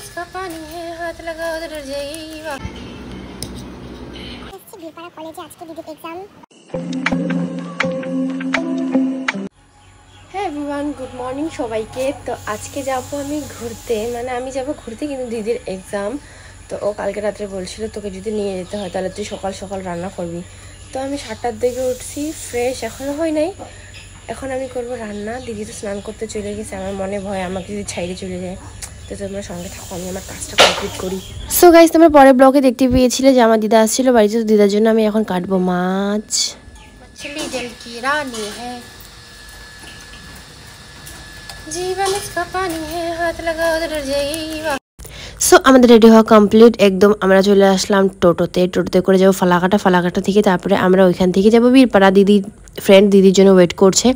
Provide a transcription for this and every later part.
इसका पानी है हाथ लगा उधर जाइएगा। ভিড়পাড়া কলেজে আজকে দিদির एग्जाम। হ্যাঁ এভরিওয়ান, গুড মর্নিং সবাইকে। তো আজকে যাবো আমি ঘুরতে, মানে আমি যাবো ঘুরতে কিন্তু দিদির এক্সাম। তো ও কালকে রাত্রে বলছিল তোকে যদি নিয়ে যেতে হয় তাহলে তুই সকাল সকাল রান্না করবি। তো আমি 7টার দিকে উঠছি, ফ্রেশ এখনও হয় নাই, এখন আমি করবো রান্না। দিদি তো স্নান করতে চলে গেছে, আমার মনে ভয় আমাকে যদি ছাইড়ে চলে যায়। তো তোমরা সঙ্গে থাকো, আমি আমার কাজটা কমপ্লিট করি। সো গাইস, তোমরা পরের ব্লগে দেখতে পেয়েছিলে যে আমার দিদা আসছিল বাড়িতে। তো দিদার জন্য আমি এখন কাটবো মাছ। মছলি জল কি রানী হ্যাঁ, জীবন इसका पानी है हाथ लगा उधर जाइएगा। সো আমাদের রেডি হওয়া কমপ্লিট একদম। আমরা চলে আসলাম টোটোতে করে যাবো ফালাকাটা থেকে, তারপরে আমরা ওইখান থেকে যাবো বীরপাড়া। দিদির জন্য ওয়েট করছে।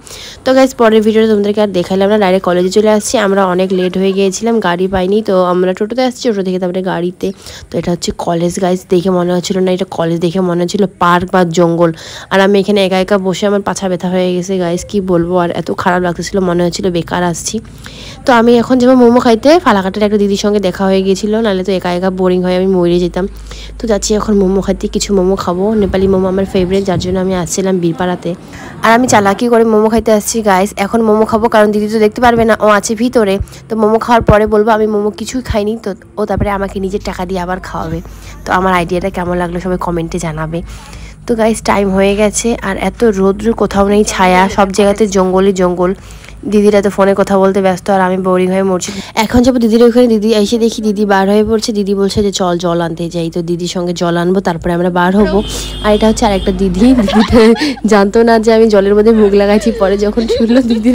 তো গাইস পরের ভিডিওটা তোমাদেরকে আর দেখালাম না, ডাইরেক্ট কলেজে চলে আসছি। আমরা অনেক লেট হয়ে গিয়েছিলাম, গাড়ি পাইনি, তো আমরা টোটোতে আসছি, টোটো থেকে তারপরে গাড়িতে। তো এটা হচ্ছে কলেজ গাইস, দেখে মনে হচ্ছিল না এটা কলেজ, দেখে মনে হচ্ছিল পার্ক বা জঙ্গল। আর আমি এখানে একা একা বসে আমার পাছা ব্যথা হয়ে গেছে গাইস, কি বলবো। আর এত খারাপ লাগতেছিল, মনে হচ্ছিল বেকার আসছি। তো আমি এখন যাবো মোমো খাইতে। ফালাকাটার একটা দিদির সঙ্গে দেখা হয়ে গিয়েছিল, নাহলে তো একা একা বোরিং হয়ে আমি মরে যেতাম। তো যাচ্ছি এখন মোমো খাইতে, কিছু মোমো খাবো। নেপালি মোমো আমার ফেভারিট, যার জন্য আমি আসছিলাম বীরপাড়াতে। আর আমি চালাকি করে মোমো খাইতে আসছি গাইস। এখন মোমো খাবো, কারণ দিদি তো দেখতে পারবে না, ও আছে ভিতরে। তো মোমো খাওয়ার পরে বলবো আমি মোমো কিছুই খাইনি। তো ও তারপরে আমাকে নিজের টাকা দিয়ে আবার খাওয়াবে। তো আমার আইডিয়াটা কেমন লাগলো সবাই কমেন্টে জানাবে। তো গাইস টাইম হয়ে গেছে, আর এত রোদ্র কোথাও নেই, ছায়া, সব জায়গাতে জঙ্গলই জঙ্গল। দিদিরা তো ফোনে কথা বলতে ব্যস্ত, আর আমি বোরিং হয়ে মরছি। এখন যাবো দিদির ওখানে। দিদি এসে দেখি দিদি বার হয়ে পড়ছে। দিদি বলছে যে চল জল আনতে যাই। তো দিদির সঙ্গে জল আনবো, তারপরে আমরা বার হবো। আর এটা হচ্ছে আরেকটা দিদি জানতো না যে আমি জলের মধ্যে মুখ লাগাইছি। পরে যখন শুনলো দিদি,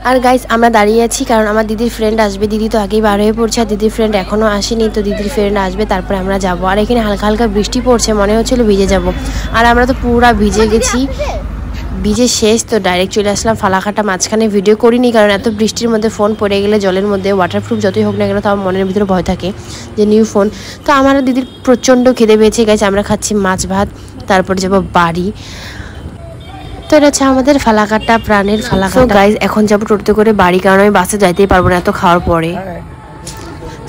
আর গাইস আমরা দাঁড়িয়ে আছি কারণ আমার দিদির ফ্রেন্ড আসবে। দিদি তো আগেই বার হয়ে পড়ছে, আর দিদির ফ্রেন্ড এখনও আসেনি। তো দিদির ফ্রেন্ড আসবে, তারপরে আমরা যাবো। আর এখানে হালকা হালকা বৃষ্টি পড়ছে, মনে হচ্ছিল ভিজে যাব। আর আমরা তো পুরা ভিজে গেছি, ভিজে শেষ। তো ডাইরেক্ট চলে আসলাম ফালাকাটা। মাঝখানে ভিডিও করিনি, কারণ এত বৃষ্টির মধ্যে ফোন পড়ে গেলে জলের মধ্যে, ওয়াটারপ্রুফ যতই হোক না কেন, তো আমার মনের ভিতরে ভয় থাকে যে নিউ ফোন। তো আমার দিদির প্রচণ্ড খিদে পেয়েছে গাইস, আমরা খাচ্ছি মাছ ভাত, তারপরে যাবো বাড়ি। তো এটা হচ্ছে আমাদের ফালাকাটা, প্রাণের ফালাকাটা। গাইস এখন যাবো টোটোতে করে বাড়ি, কারণ আমি বাসে যাইতেই পারবো না এত খাওয়ার পরে।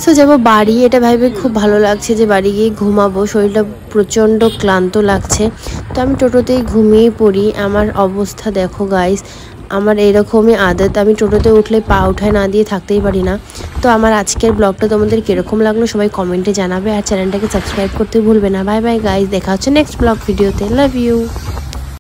সো যাবো বাড়ি, এটা ভাবে খুব ভালো লাগছে যে বাড়ি গিয়ে ঘুমাবো। শরীরটা প্রচণ্ড ক্লান্ত লাগছে, তো আমি টোটোতেই ঘুমিয়ে পড়ি। আমার অবস্থা দেখো গাইস, আমার এরকমই আদত, আমি টোটোতে উঠলে পা উঠায় না দিয়ে থাকতেই পারি না। তো আমার আজকের ব্লগটা তোমাদের কীরকম লাগলো সবাই কমেন্টে জানাবে, আর চ্যানেলটাকে সাবস্ক্রাইব করতে ভুলবে না। বাই বাই গাইস, দেখা হচ্ছে নেক্সট ব্লগ ভিডিওতে। Love you.